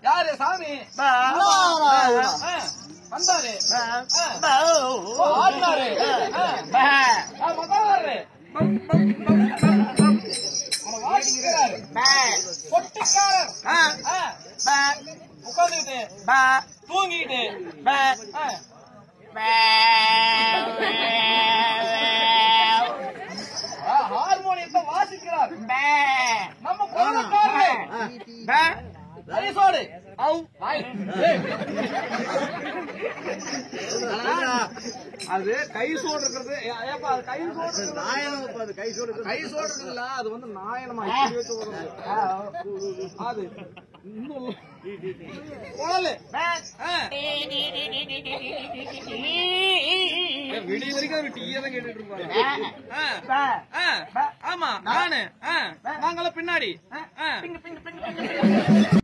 யாரு சாமி வந்தாரு ஆடினாரு மகாரு பொட்டிக்காரர் உட்காந்துக்கிட்டு தூங்கிட்டு ஹார்மோனியத்தை வாசிக்கிறார் நம்ம கைசோடு அது கை சோடு இருக்கிறது கை சோடு இல்ல அது வந்து நாயனமா அது விடிய வரைக்கும் டீயை தான் கேட்டுட்டு இருப்பாங்க. ஆமா நானு நாங்கள பின்னாடி